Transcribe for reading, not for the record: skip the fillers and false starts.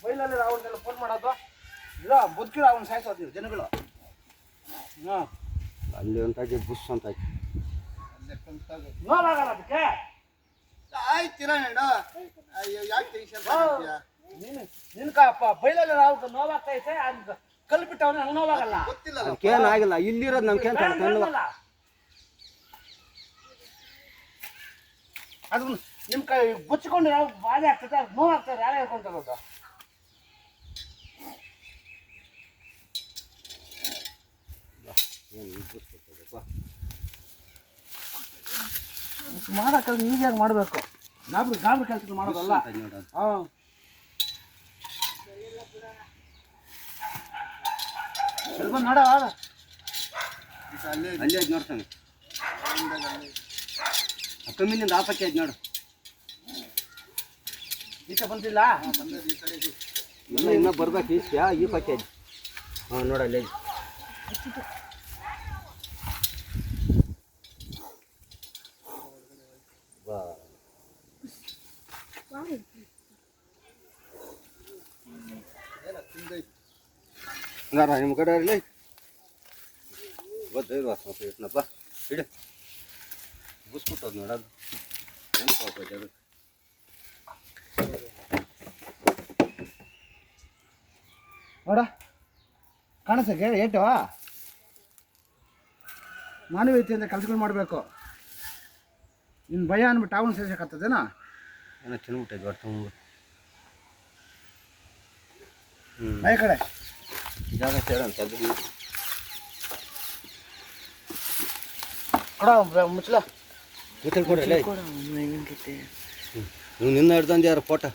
ಬೈಲಲ್ಲಿ ರಾವಣನೆಲ್ಲ phone ಮಾಡೋದು ಇಲ್ಲ ಬದುಕಿರೋ ಅವನು ಸಾಯಿಸೋದು ಜನಗಳು. ಹಾಂ ಅಲ್ಲಿ ಅಂತಾಗಿ ಬುಸ್ ಅಂತಾಗಿ ನೋವಾಗಲ್ಲ ಅದಕ್ಕೆ. ಆಯ್ತಿರ ಅಯ್ಯೋ ಯಾಕೆ ಟೆನ್ಷನ್ ನಿನ್ಕಪ್ಪ ಬೈಲಲ್ಲಿ ರಾವ್ ನೋವಾಗ್ತೈತೆ ಅದು ಕಲ್ಲು ಬಿಟ್ಟವನು ಹಂಗೆ ನೋವಾಗಲ್ಲ. ಗೊತ್ತಿಲ್ಲ ಅದಕ್ಕೇನಾಗಿಲ್ಲ ಇಲ್ಲಿರೋದು ನಮ್ಗೇನು ತಡ್ಕೊಂಡು ಅದು ನಿಮ್ಮ ಕೈ ಬುಚ್ಚಿಕೊಂಡು ನಾವು ಬಾಧೆ ಆಗ್ತದೆ ಅದು ನೋವಾಗ್ತದೆ. ಯಾರೇ ಹೇಳ್ಕೊಂತಾರೋದು ಮಾಡೋಕೆ ಈಸಿಯಾಗಿ ಮಾಡಬೇಕು. ಗಾಬರಿ ಕೆಲಸ ಮಾಡೋದಲ್ಲ. ಹಾಂ ಸ್ವಲ್ಪ ನೋಡ ಅಲ್ಲೇ ಅದು ನೋಡ್ತಾನೆ ಕಮ್ಮಿನಿಂದ ಆಪಕ್ಕೆ ಅದು ನೋಡು. ಈಚೆ ಬಂದಿಲ್ಲ ಇಲ್ಲ ಇನ್ನೂ ಬರ್ಬೇಕು ಈಸ್ಯಾ ಈ ಪಕ್ಕೆ ಅದು. ಹಾಂ ನೋಡಲ್ಲ ಬಾ ಹಂಗಾರ ನಿಮ್ಮ ಕಡೆ ಇರಲಿ ಗೊತ್ತೈದು ವಾಸನ ಇಟ್ನಪ್ಪ ಇಡು ಬುಸ್ಬಿಟ್ಟದು ನೋಡೋದು ಏನು ಪಾಪ ಅದು ನೋಡ ಕಾಣಿಸಕ್ಕೆ ಏಟು ಮಾನವೀಯತೆಯಿಂದ ಕೆಲಸಗಳು ಮಾಡಬೇಕು. ನಿನ್ನ ಭಯ ಅಂದ್ಬಿಟ್ಟು ಅವನು ಸೇರ್ಸಕ್ಕಾಗ್ತದೇನಾ? ಏನೋ ತಿನ್ಬಿಟ್ಟೈದು ಹೊಟ್ಟೆ ತುಂಬ ಭಯ ಕಡೆ ಜಾಗ ಸೇರಂತ ಅದು ಮುಚ್ಚಲ ಕೊಡಲ್ಲ ನೀವು ನಿನ್ನ ಹಿಡ್ದಂದು ಯಾರು ಫೋಟೋ